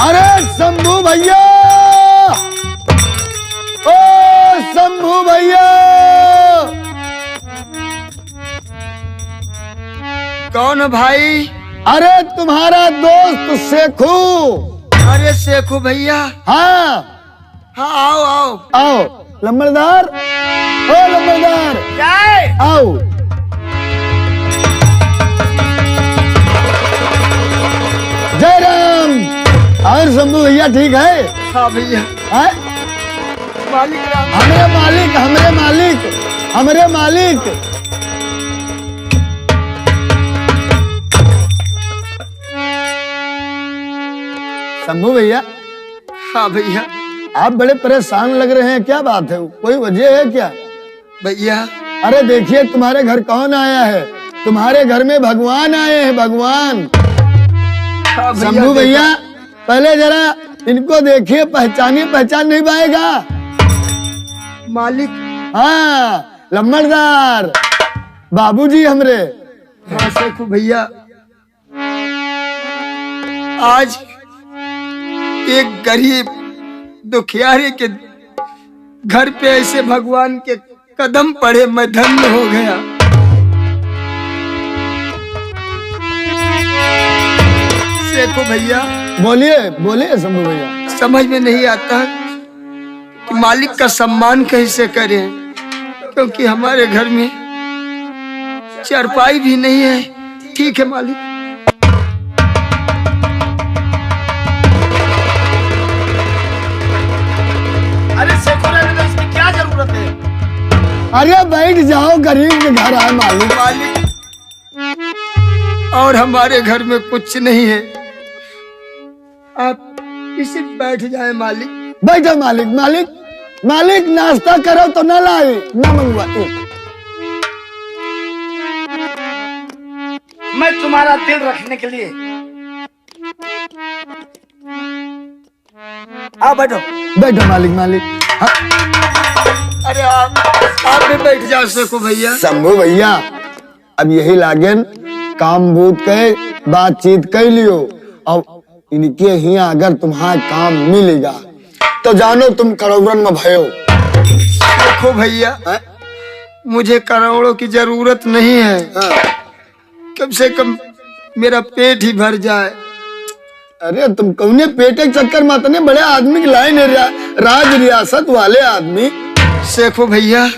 अरे शंभू भैया, ओ शंभू भैया। कौन भाई? अरे तुम्हारा दोस्त सेखू। अरे सेखू भैया। हाँ हाँ, आओ आओ आओ। लंबरदार, ओ लंबरदार, आओ। जय राम। और शंभू भैया ठीक है? हाँ भैया। है? मालिक राम। हमरे मालिक, हमरे मालिक, हमरे मालिक। शंभू भैया। हाँ भैया। आप बड़े परेशान लग रहे हैं, क्या बात है? कोई वजह है क्या? भैया। अरे देखिए तुम्हारे घर कौन आया है? तुम्हारे घर में भगवान आए हैं, भगवान। हाँ शंभू भैया, पहले जरा इनको देखिए, पहचानिए, पहचान नहीं पाएगा। मालिक। हाँ, लम्बरदार बाबूजी हमरे। हाँ सेखू भैया, आज एक गरीब दुखियारे के घर पे ऐसे भगवान के कदम पड़े, मैं धन्य हो गया। सेखू भैया। बोलिए बोलिए शंभू भैया। समझ में नहीं आता कि मालिक का सम्मान कैसे करें, क्योंकि हमारे घर में चारपाई भी नहीं है। ठीक है मालिक। अरे सेखू रहने दो, इसकी क्या जरूरत है? अरे बैठ जाओ, गरीब के घर आए मालिक। मालिक, और हमारे घर में कुछ नहीं है, आप इसी बैठ जाए मालिक। बैठो मालिक। मालिक, मालिक नाश्ता करो तो न लाए, न मंगवाए। मैं तुम्हारा दिल रखने के लिए। आओ बैठो। बैठो मालिक। मालिक हाँ। अरे आप भी बैठ जाओ सेखू भैया। शंभू भैया, अब यही लागेन काम बूत के बातचीत कर लियो, और इनके ही अगर तुम्हारा काम मिलेगा तो जानो तुम करोड़न में भयो। देखो भैया, मुझे करोड़ों की जरूरत नहीं है। कम से कम मेरा पेट ही भर जाए। अरे तुम कौने पेटे के चक्कर में इतने बड़े आदमी की लाइन है, राज रियासत वाले आदमी। सेखो भैया,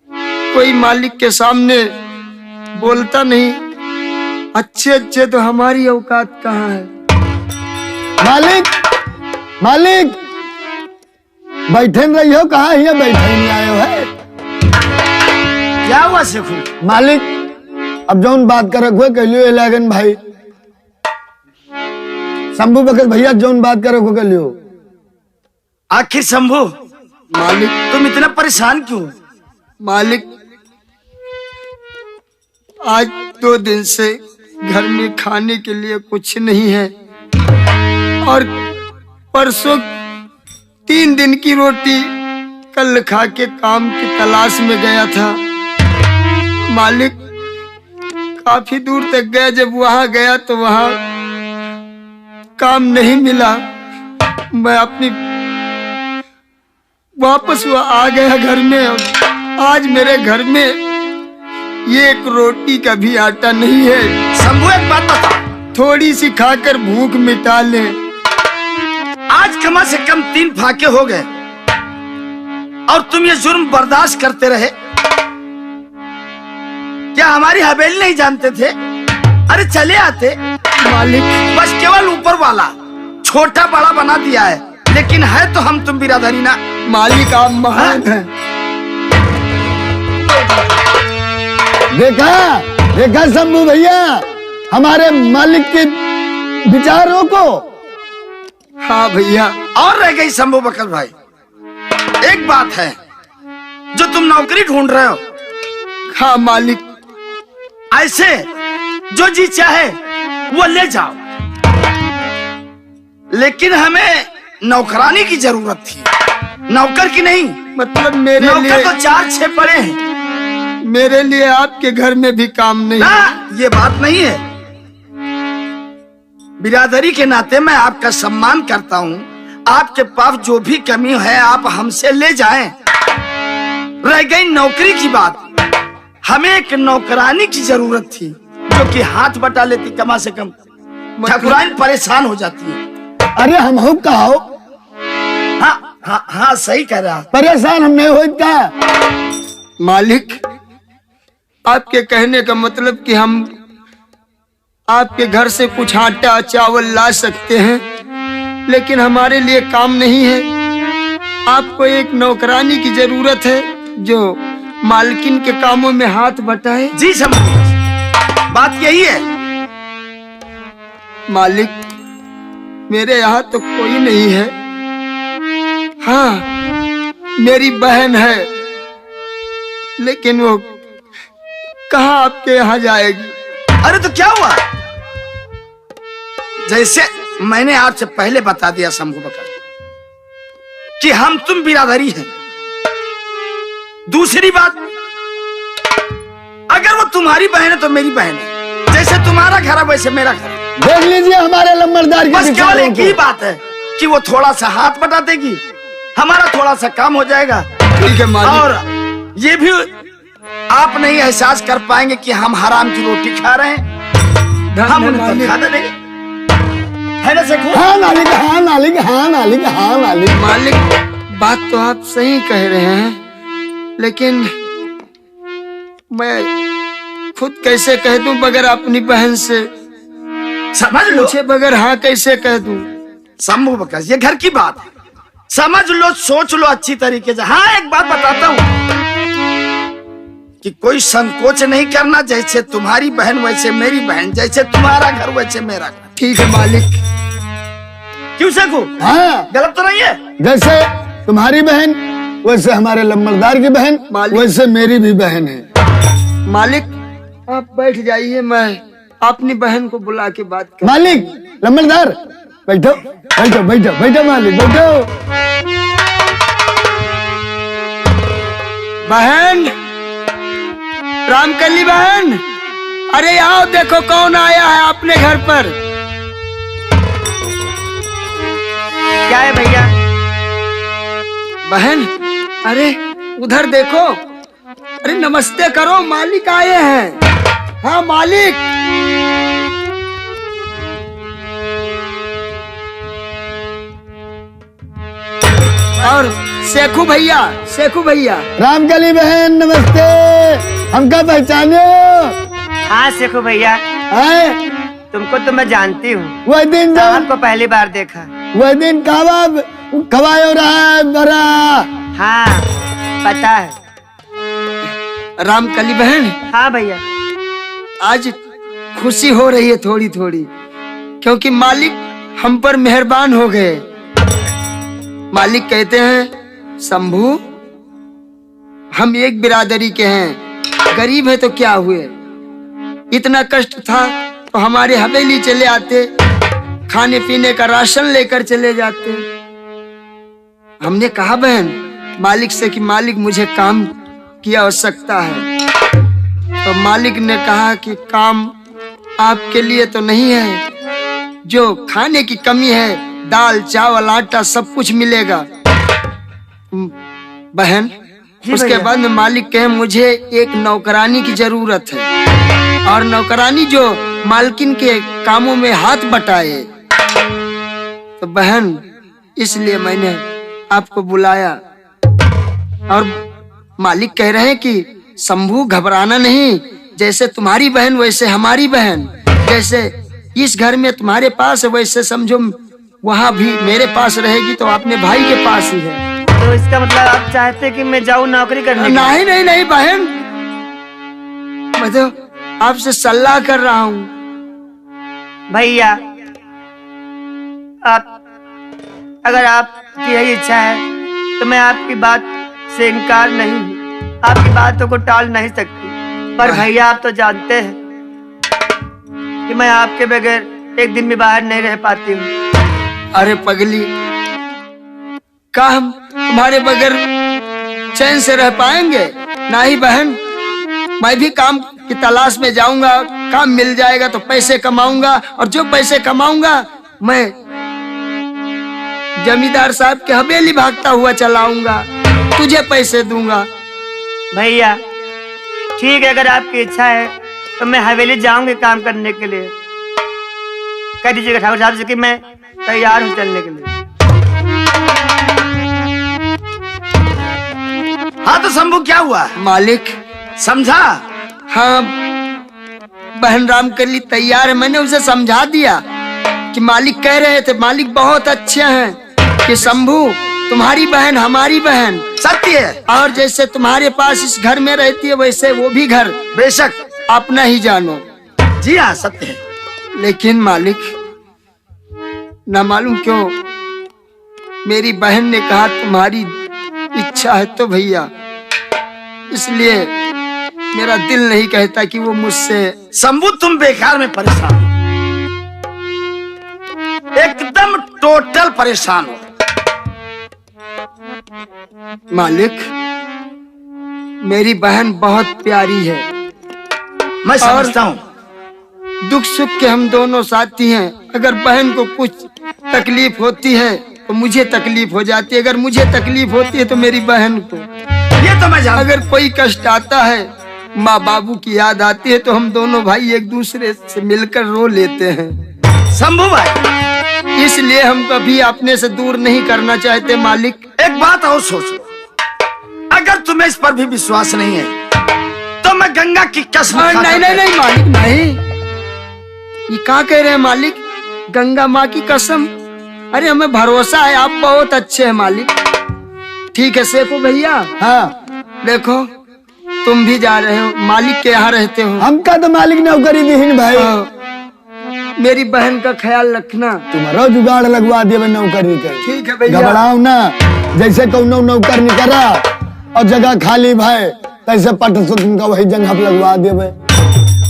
कोई मालिक के सामने बोलता नहीं, अच्छे अच्छे तो हमारी औकात कहाँ है। मालिक, मालिक बैठे न रही हो, कहाँ है? बैठे नहीं आए हो है? क्या हुआ सेखू? मालिक, अब जौन बात कर रखो कह लियो लागन भाई। शंभू बकत भैया जौन बात कर रखो कह लियो। आखिर शंभू मालिक, तुम इतना परेशान क्यों? मालिक, आज 2 दिन से घर में खाने के लिए कुछ नहीं है, और परसों 3 दिन की रोटी कल खा के काम की तलाश में गया था। मालिक, काफी दूर तक गया, जब वहां गया तो वहां काम नहीं मिला। मैं अपनी वापस वो आ गया घर में। आज मेरे घर में एक रोटी का भी आटा नहीं है। शंभू एक बात बता, थोड़ी सी खाकर भूख मिटा ले। आज कम से कम 3 फाके हो गए और तुम ये जुर्म बर्दाश्त करते रहे। क्या हमारी हवेली नहीं जानते थे? अरे चले आते। मालिक, बस केवल ऊपर वाला छोटा बड़ा बना दिया है, लेकिन है तो हम तुम बिरादरी ना। मालिक आप महान हैं। देखा देखा शंभू भैया हमारे मालिक के विचारों को। हाँ भैया। और रह गई शंभू बकल भाई, एक बात है, जो तुम नौकरी ढूंढ रहे हो, हाँ मालिक। ऐसे जो जी चाहे वो ले जाओ, लेकिन हमें नौकरानी की जरूरत थी, नौकर की नहीं। मतलब मेरे नौकर लिए तो 4-6 पड़े हैं मेरे लिए आपके घर में भी काम नहीं। ना, ये बात नहीं है। बिरादरी के नाते मैं आपका सम्मान करता हूँ। आपके पास जो भी कमी है आप हमसे ले जाएं। रह गई नौकरी की बात, हमें एक नौकरानी की जरूरत थी जो कि हाथ बटा लेती कम से कम। ठाकुराइन परेशान हो जाती है। अरे हम हो कहो हाँ हाँ हाँ, सही कह रहा। परेशान हम नहीं होता। मालिक, आपके कहने का मतलब कि हम आपके घर से कुछ आटा चावल ला सकते हैं, लेकिन हमारे लिए काम नहीं है। आपको एक नौकरानी की जरूरत है जो मालकिन के कामों में हाथ बटाए। जी समझ, बात यही है। मालिक, मेरे यहाँ तो कोई नहीं है। हाँ, मेरी बहन है, लेकिन वो कहाँ आपके यहाँ जाएगी? अरे तो क्या हुआ? जैसे मैंने आपसे पहले बता दिया शंभू बकर कि हम तुम बिरादरी हैं। दूसरी बात, अगर वो तुम्हारी बहन है तो मेरी बहन है। जैसे तुम्हारा घर है वैसे मेरा घर है। देख लीजिए हमारे लंबरदार के बस केवल विचारों एक ही को। बात है कि वो थोड़ा सा हाथ बटा देगी, हमारा थोड़ा सा काम हो जाएगा। ठीक है मालिक। और ये भी आप नहीं एहसास कर पाएंगे कि हम हराम की रोटी खा रहे हैं। हम उन्हें तनख्वाह दे देंगे, है ना सेठू? हाँ मालिक, हाँ मालिक, हाँ मालिक, हाँ मालिक। मालिक, बात तो आप सही कह रहे हैं, लेकिन मैं खुद कैसे कह दूं बगैर अपनी बहन से? समझ लो पूछे बगैर हाँ कैसे कह दूं? शंभू बकर, ये घर की बात है। समझ लो, सोच लो अच्छी तरीके से। हाँ, एक बात बताता हूँ कि कोई संकोच नहीं करना। जैसे तुम्हारी बहन वैसे मेरी बहन, जैसे तुम्हारा घर वैसे मेरा घर। ठीक है मालिक। क्यों सेठू? हाँ, गलत तो नहीं है? जैसे तुम्हारी बहन वैसे हमारे लंबरदार की बहन, मालिक। वैसे मेरी भी बहन है। मालिक, आप बैठ जाइए, मैं अपनी बहन को बुला के बात कर। मालिक, लंबरदार, बैठो बैठो बैठो बैठो मालिक, बैठो। बहन, रामकली बहन, अरे आओ, देखो कौन आया है अपने घर पर। क्या है भैया? बहन, अरे उधर देखो। अरे नमस्ते करो, मालिक आए हैं। हाँ मालिक। और शेखू भैया, शेखू भैया। रामकली बहन नमस्ते, हमका पहचाने हो? हाँ शेखू भैया, हैं? तुमको तो मैं जानती हूँ। वह दिन जब आपको पहली बार देखा। वह दिन कबाय हो रहा है बड़ा। हाँ पता है। रामकली बहन, हाँ भैया। आज खुशी हो रही है थोड़ी थोड़ी, क्योंकि मालिक हम पर मेहरबान हो गए। मालिक कहते हैं, शंभू, हम एक बिरादरी के हैं, गरीब है तो क्या हुए, इतना कष्ट था तो हमारे हवेली चले आते, खाने पीने का राशन लेकर चले जाते। हमने कहा बहन मालिक से कि मालिक मुझे काम की आवश्यकता है, तो मालिक ने कहा कि काम आपके लिए तो नहीं है, जो खाने की कमी है दाल चावल आटा सब कुछ मिलेगा। बहन, उसके भैया। बाद में मालिक कहे मुझे एक नौकरानी की जरूरत है, और नौकरानी जो मालकिन के कामों में हाथ बटाए। तो बहन, इसलिए मैंने आपको बुलाया। और मालिक कह रहे हैं कि शंभू घबराना नहीं, जैसे तुम्हारी बहन वैसे हमारी बहन, जैसे इस घर में तुम्हारे पास है वैसे समझो वहाँ भी मेरे पास रहेगी, तो अपने भाई के पास ही है। तो इसका मतलब आप चाहते कि मैं जाऊँ नौकरी करने के लिए? नहीं नहीं नहीं बहन, मैं तो आपसे सलाह कर रहा हूँ। भैया, आप अगर आपकी यही इच्छा है तो मैं आपकी बात से इनकार नहीं हूँ, आपकी बातों को टाल नहीं सकती। पर भैया, आप तो जानते हैं कि मैं आपके बगैर एक दिन भी बाहर नहीं रह पाती हूँ। अरे पगली, का हम तुम्हारे बगैर चैन से रह पाएंगे? नहीं बहन, मैं भी काम की तलाश में जाऊंगा, काम मिल जाएगा तो पैसे कमाऊंगा, और जो पैसे कमाऊंगा मैं जमींदार साहब की हवेली भागता हुआ चलाऊंगा, तुझे पैसे दूंगा। भैया ठीक है, अगर आपकी इच्छा है तो मैं हवेली जाऊंगी काम करने के लिए। कह दीजिएगा ठाकुर साहब से कि मैं तैयार हूँ चलने के लिए। हाँ तो शंभू क्या हुआ? मालिक समझा? हाँ, बहन रामकली तैयार है। मैंने उसे समझा दिया कि मालिक कह रहे थे, मालिक बहुत अच्छे हैं, कि शंभू तुम्हारी बहन हमारी बहन सत्य है, और जैसे तुम्हारे पास इस घर में रहती है वैसे वो भी घर बेशक अपना ही जानो। जी हाँ सत्य है। लेकिन मालिक ना मालूम क्यों मेरी बहन ने कहा तुम्हारी इच्छा है तो भैया, इसलिए मेरा दिल नहीं कहता कि वो मुझसे। शंभू तुम बेकार में परेशान हो, एकदम टोटल परेशान हो। मालिक मेरी बहन बहुत प्यारी है, मैं समझता हूँ। दुख सुख के हम दोनों साथी हैं। अगर बहन को कुछ तकलीफ होती है तो मुझे तकलीफ हो जाती है, अगर मुझे तकलीफ होती है तो मेरी बहन को। ये तो मैं जानता। अगर कोई कष्ट आता है, माँ बाबू की याद आती है, तो हम दोनों भाई एक दूसरे से मिलकर रो लेते हैं। शंभू भाई इसलिए हम कभी अपने से दूर नहीं करना चाहते। मालिक एक बात और सोचो, अगर तुम्हें इस पर भी विश्वास नहीं है तो मैं गंगा की कसम खाता नहीं नहीं नहीं मालिक नहीं, ये क्या कह रहे हैं मालिक? गंगा माँ की कसम? अरे हमें भरोसा है, आप बहुत अच्छे हैं मालिक। ठीक है सेको भैया। हाँ, देखो तुम भी जा रहे हो, मालिक के यहाँ रहते हो। हमका तो मालिक नौकरी दीहिन भाई। मेरी बहन का ख्याल रखना। तुम्हारा जुगाड़ लगवा दिए नौकरी के। ठीक है भैया। घबराओ ना, जैसे कौनो नौकर निकला और जगह खाली भाई, तैसे पट से तुमका वही जगह पे लगवा देवे,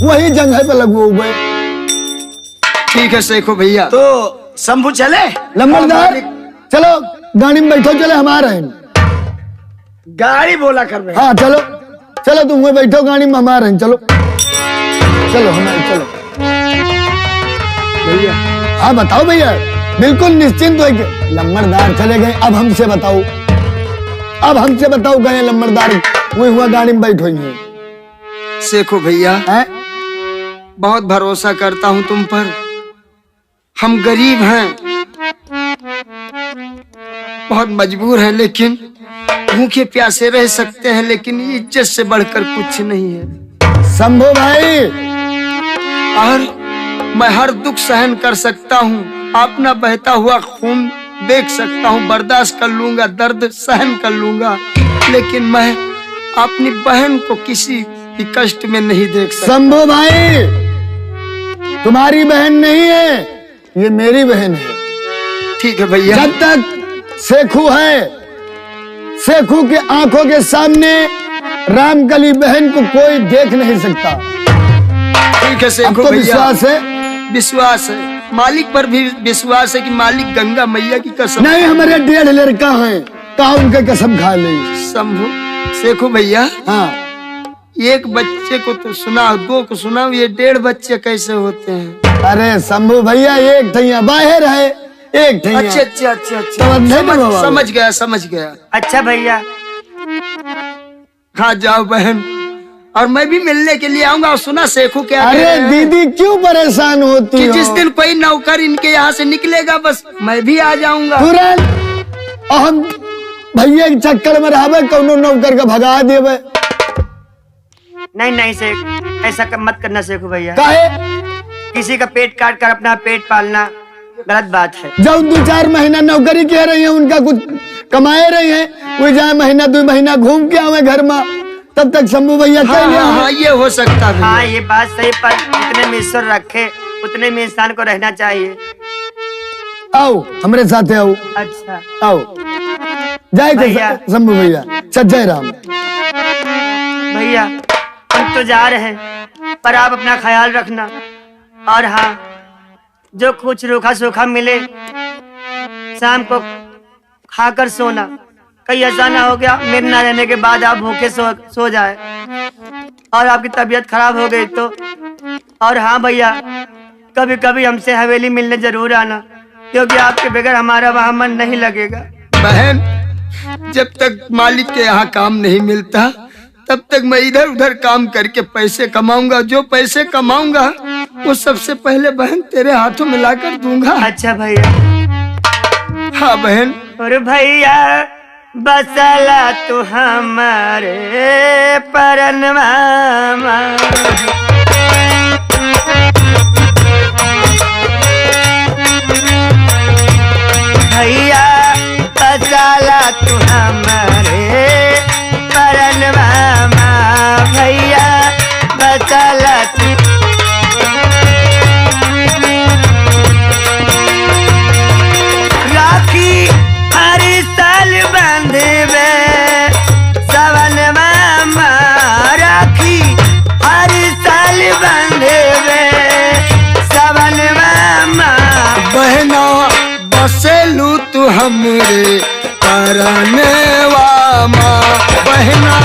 वही जगह पे लगवाओगे। ठीक है सेको भैया। तो शंभू चले? लंबरदार चलो गाड़ी में बैठो, चले हमारे हैं। गाड़ी बोला कर रहे। हाँ चलो चलो, तुम वही बैठो गाड़ी में, हमारे हैं। चलो चलो हमारे, चलो भैया। हाँ बताओ भैया, बिल्कुल निश्चिंत हो के। लंबरदार चले गए, अब हमसे बताओ, अब हमसे बताओ, गए लंबरदार वही हुआ गाड़ी में बैठो ही। सेको भैया हैं? बहुत भरोसा करता हूँ तुम पर। हम गरीब हैं, बहुत मजबूर हैं, लेकिन भूखे प्यासे रह सकते हैं, लेकिन इज्जत से बढ़कर कुछ नहीं है। शंभू भाई, और मैं हर दुख सहन कर सकता हूँ, अपना बहता हुआ खून देख सकता हूँ, बर्दाश्त कर लूंगा, दर्द सहन कर लूंगा, लेकिन मैं अपनी बहन को किसी भी कष्ट में नहीं देख सकता। शंभू भाई, तुम्हारी बहन नहीं है, ये मेरी बहन है। ठीक है भैया। जब तक सेखू है, सेखू के आंखों के सामने रामकली बहन को कोई देख नहीं सकता। ठीक है अब सेखो तो भैया। विश्वास है? विश्वास है, मालिक पर भी विश्वास है कि मालिक गंगा मैया की कसम। नहीं, हमारे 1.5 लड़का है, कहा उनके कसम खा ली। शंभू सेखो भैया, हाँ, एक बच्चे को तो सुनाओ, 2 को सुनाओ, ये 1.5 बच्चे कैसे होते हैं? अरे शंभू भैया, एक ठैया बाहर है, एक ठैया। अच्छा अच्छा अच्छा अच्छा, समझ नहीं बाबा? समझ गया समझ गया। अच्छा भैया, हाँ जाओ बहन, और मैं भी मिलने के लिए आऊंगा। और सुना सेखू क्या कह रहे अरे हैं? दीदी क्यों परेशान होती कि हो? जिस दिन कोई नौकर इनके यहाँ से निकलेगा बस मैं भी आ जाऊंगा। तुरंत, और हम भैया के चक्कर में रहबे, कौनो नौकर का भगा देवे। नहीं नहीं शेख, ऐसा मत करना शेखू भैया। काहे? किसी का पेट काट कर अपना पेट पालना गलत बात है। जब 2-4 महीना नौकरी कह रही है, उनका कुछ कमाए रही है, वो जाए महीना 2 महीना घूम के आवे घर में, तब तक शंभू भैया हाँ, कह लिया। हाँ, हाँ, ये हो सकता है। हाँ ये बात सही, पर जितने में ईश्वर रखे उतने में इंसान को रहना चाहिए। आओ हमारे साथ आओ, अच्छा आओ जय भैया। शंभू भैया, जय राम। भैया हम तो जा रहे हैं, पर आप अपना ख्याल रखना। और हाँ, जो कुछ रूखा सूखा मिले शाम को खाकर सोना, कहीं ऐसा ना हो गया मेरे ना रहने के बाद आप भूखे सो जाए और आपकी तबीयत खराब हो गई तो। और हाँ भैया, कभी कभी हमसे हवेली मिलने जरूर आना, क्योंकि आपके बगैर हमारा वहाँ मन नहीं लगेगा। बहन, जब तक मालिक के यहाँ काम नहीं मिलता तब तक मैं इधर उधर काम करके पैसे कमाऊंगा। जो पैसे कमाऊंगा वो सबसे पहले बहन तेरे हाथों में लाकर दूंगा। अच्छा भैया। हाँ बहन। और भैया बसला तू हमारे परनवा भैया बसला तू हमारे परनवा भैया बसला तू। राखी हर साल बंधवे सवन मामा, राखी हर साल बंधवे सवन मामा। बहना बसेलू तू हमरे परनवा माँ, बहना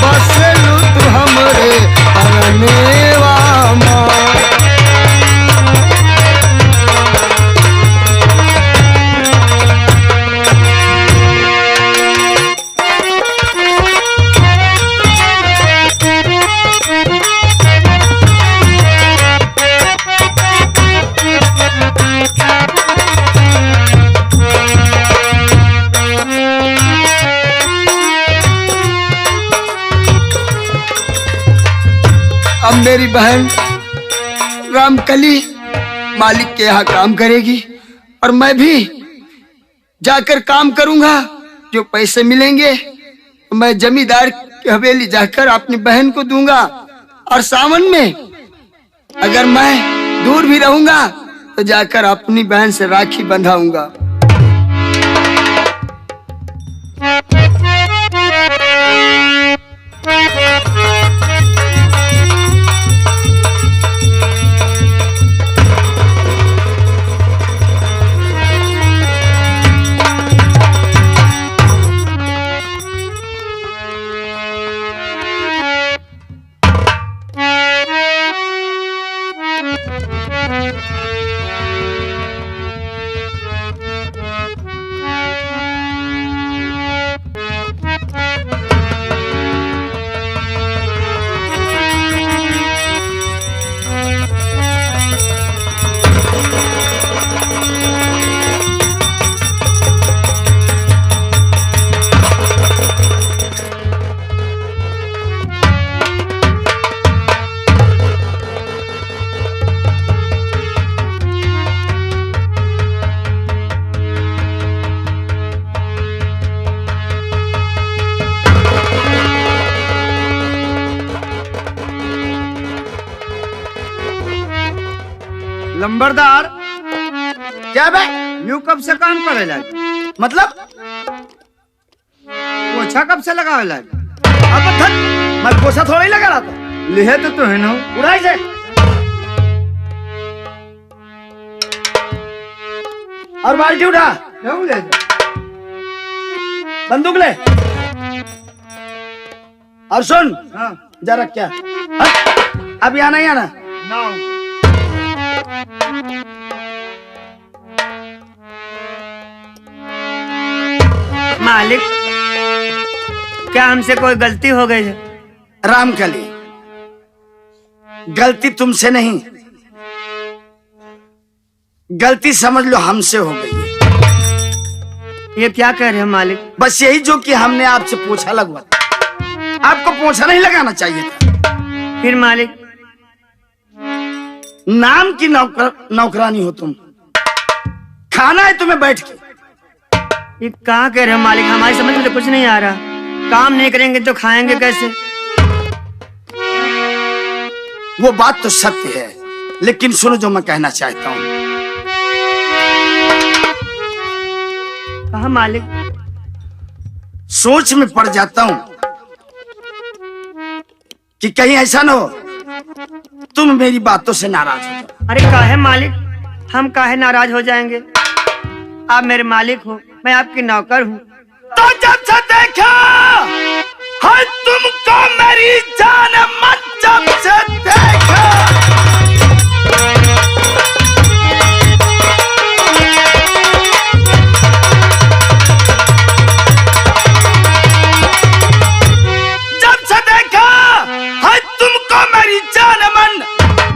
बसेलू तू हमरे परनवा माँ। अब मेरी बहन रामकली मालिक के यहाँ काम करेगी और मैं भी जाकर काम करूंगा। जो पैसे मिलेंगे मैं जमींदार की हवेली जाकर अपनी बहन को दूंगा। और सावन में अगर मैं दूर भी रहूंगा तो जाकर अपनी बहन से राखी बंधाऊंगा। लंबरदार, क्या बे यूं कब से काम करे लागे? मतलब पोछा कब से लगावे लागे? अब धत मैं पोछा थोड़ा ही लगा रहा था। लिहे तो है ना, उड़ाई से और बाल्टी उठा, ले बंदूक ले और सुन। हाँ। जरा क्या अब यहाँ नहीं आना ना। मालिक, क्या हमसे कोई गलती हो गई है? रामकली, गलती तुमसे नहीं, गलती समझ लो हमसे हो गई है। ये क्या कह रहे हैं मालिक? बस यही जो कि हमने आपसे पोछा लगवा, आपको पोछा नहीं लगाना चाहिए था। फिर मालिक? नाम की नौकरानी हो तुम, खाना है तुम्हें बैठ के। ये कहाँ कह रहे हैं मालिक? हमारी समझ में तो कुछ नहीं आ रहा। काम नहीं करेंगे तो खाएंगे कैसे? वो बात तो सत्य है, लेकिन सुनो जो मैं कहना चाहता हूँ। कहाँ मालिक? सोच में पड़ जाता हूँ कि कहीं ऐसा ना हो तुम मेरी बातों से नाराज हो जाओ। अरे काहे मालिक, हम काहे नाराज हो जाएंगे? आप मेरे मालिक हो, मैं आपकी नौकर हूँ तो जब से देखा है तुमको मेरी जान मन, जब से देखा है तुमको मेरी जान मन,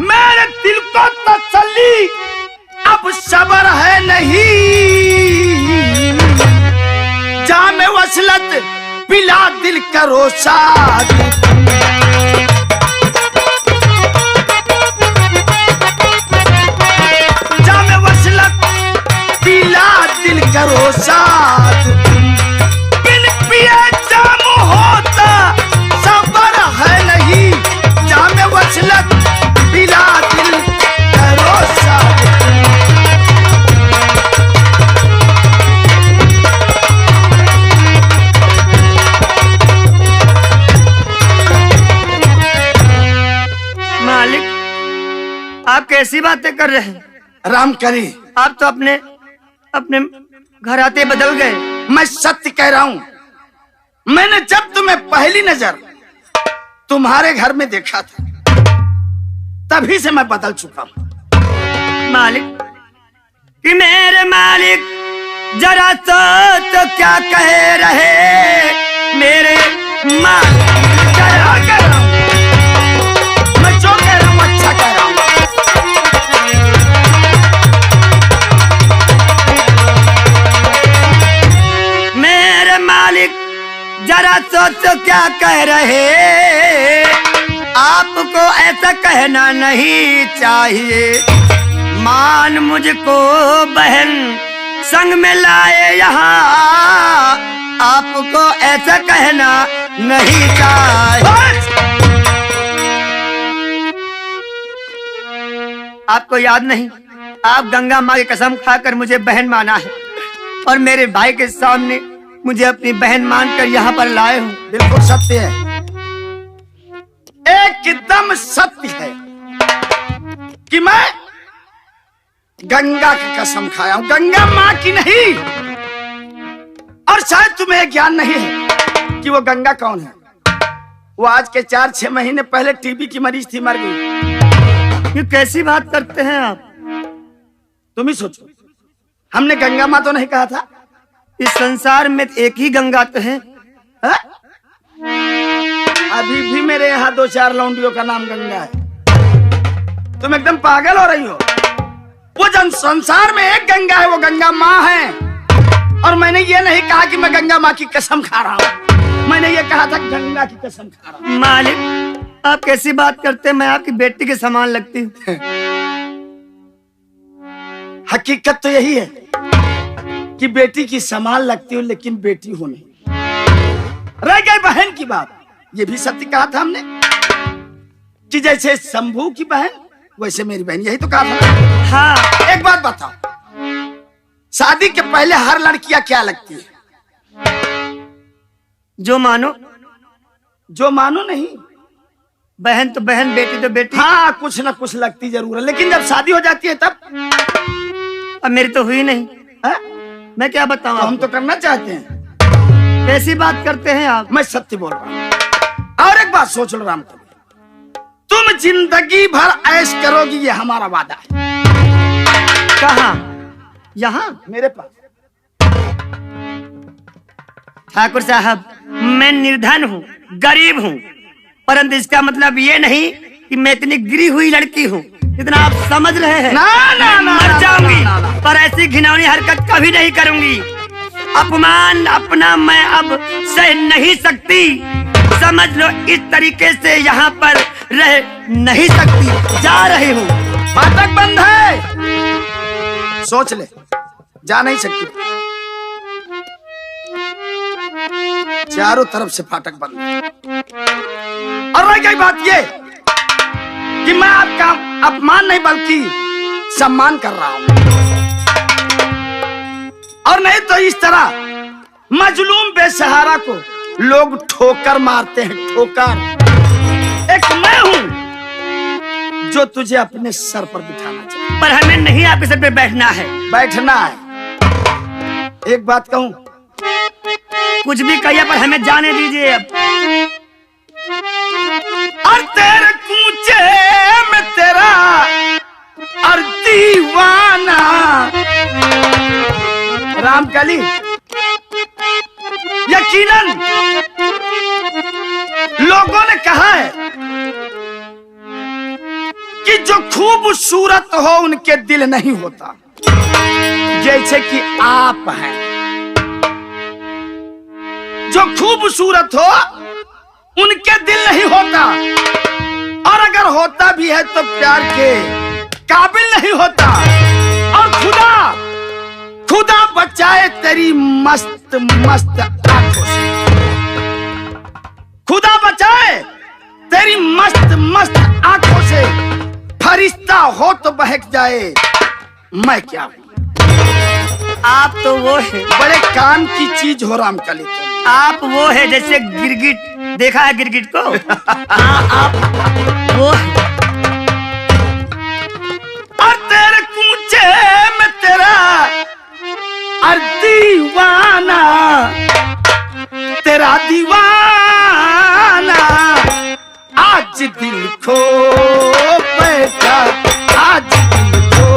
मेरे दिल को तसल्ली अब सबर है नहीं। जामे वसलत पिला दिल करो साथ, जामे वसलत पिला दिल करो साथ, बिन पिए जाम होता सबर है नहीं। जामे वसलत पिला दिल करो साथ। मालिक, आप कैसी बातें कर रहे हैं? राम करे, आप तो अपने अपने घर आते बदल गए। मैं सत्य कह रहा हूं। मैंने जब तुम्हें पहली नजर तुम्हारे घर में देखा था, तभी से मैं बदल चुका हूं। मालिक कि मेरे मालिक जरा तो क्या कह रहे मेरे मालिक। क्या कह रहा हूं? मैं जो कह रहा हूं अच्छा कह रहा हूं। मेरे मालिक जरा तो क्या कह रहे, आपको ऐसा कहना नहीं चाहिए। मान मुझको बहन संग में लाए यहाँ, आपको ऐसा कहना नहीं चाहिए। आपको याद नहीं, आप गंगा माँ की कसम खाकर मुझे बहन माना है और मेरे भाई के सामने मुझे अपनी बहन मानकर यहाँ पर लाए हो। बिल्कुल सत्य है, एकदम सत्य है कि मैं गंगा की कसम खाया हूं, गंगा माँ की नहीं। और शायद तुम्हें ज्ञान नहीं है कि वो गंगा कौन है। वो आज के 4-6 महीने पहले टीबी की मरीज थी, मर गई। ये कैसी बात करते हैं आप? तुम ही सोचो, हमने गंगा माँ तो नहीं कहा था। इस संसार में एक ही गंगा तो है। हा? अभी भी मेरे यहाँ 2-4 लौंडियों का नाम गंगा है। तुम एकदम पागल हो रही हो। वो जन संसार में एक गंगा है, वो गंगा माँ है। और मैंने ये नहीं कहा कि मैं गंगा माँ की कसम खा रहा हूँ, मैंने ये कहा था गंगा की कसम खा रहा हूँ। मालिक आप कैसी बात करते हैं? मैं आपकी बेटी के समान लगती हूँ। हकीकत तो यही है कि बेटी की समान लगती हो, लेकिन बेटी हो नहीं। रह गई बहन की बात, ये भी सत्य कहा था हमने कि जैसे शंभू की बहन वैसे मेरी बहन, यही तो कहा था। हाँ। एक बात बताओ, शादी के पहले हर लड़कियां क्या लगती है? जो मानो। जो मानो नहीं, बहन तो बहन, बेटी तो बेटी। हाँ कुछ ना कुछ लगती जरूर है, लेकिन जब शादी हो जाती है तब। अब मेरी तो हुई नहीं है? मैं क्या बताऊं? तो हम तो करना चाहते हैं। कैसी बात करते हैं आप? मैं सत्य बोल रहा हूं। और एक बात सोच लो राम, तुम जिंदगी भर ऐश करोगी, ये हमारा वादा है। कहाँ? यहाँ मेरे पास। ठाकुर साहब, मैं निर्धन हूँ, गरीब हूँ, परंतु इसका मतलब ये नहीं कि मैं इतनी गिरी हुई लड़की हूँ जितना आप समझ रहे हैं। ना ना ना, मर जाऊंगी, ना, ना, ना। पर ऐसी घिनौनी हरकत कभी नहीं करूंगी। अपमान अपना मैं अब सह नहीं सकती, समझ लो इस तरीके से यहाँ पर रह नहीं सकती, जा रही हूँ। फाटक बंद है, सोच ले, जा नहीं सकती। चारों तरफ से फाटक बंद है। और रह गई बात ये कि मैं आपका अपमान नहीं बल्कि सम्मान कर रहा हूं। और नहीं तो इस तरह मजलूम बेसहारा को लोग ठोकर मारते हैं, ठोकर। एक मैं हूं जो तुझे अपने सर पर बिठाना चाहिए। पर हमें नहीं आपके सर पे बैठना है। बैठना है। एक बात कहूं, कुछ भी कहिए पर हमें जाने दीजिए अब। और तेरे कूचे में तेरा और दीवाना। रामकली, यकीनन लोगों ने कहा है कि जो खूबसूरत हो उनके दिल नहीं होता, जैसे कि आप हैं। जो खूबसूरत हो उनके दिल नहीं होता, और अगर होता भी है तो प्यार के काबिल नहीं होता। और खुदा बचाए तेरी मस्त मस्त आंखों से, खुदा बचाए तेरी मस्त मस्त आंखों से। फरिश्ता हो तो बहक जाए, मैं क्या हूं? आप तो वो है, बड़े काम की चीज हो रामकली तुम। आप वो है जैसे गिरगिट, देखा है गिरगिट को? आप वो है। और तेरे कूचे में तेरा और दीवाना, तेरा दीवाना आज दिल खो बैठा, आज दिल खो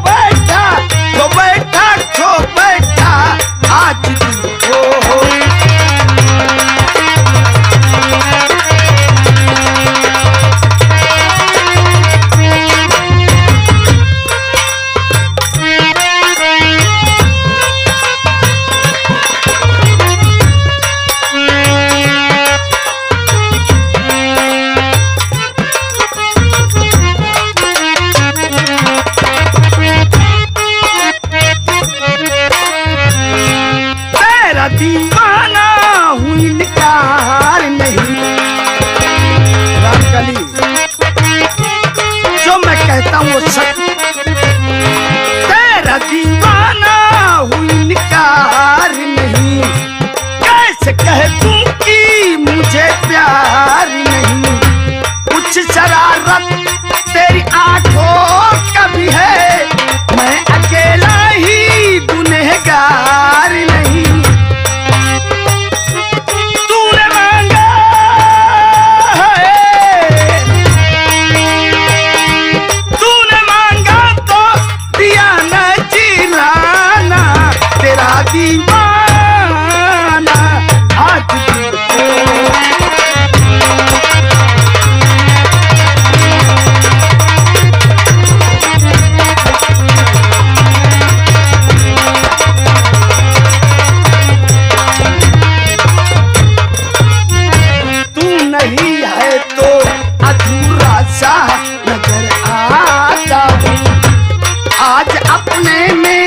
बैठा, खो बैठा, खो बैठा, आज दिल खो। दीवाना हूँ इनकार नहीं। रामकली, जो मैं कहता हूँ वो सच। तेरा दीवाना हूँ इनकार नहीं, कैसे कह दूं कि मुझे प्यार नहीं। कुछ शरारत तेरी आंखों का भी है, मैं अकेला ही गुनहगार नहीं। दीवाना आज दिल तू नहीं है तो अधूरा सा नजर आता हूँ। आज अपने में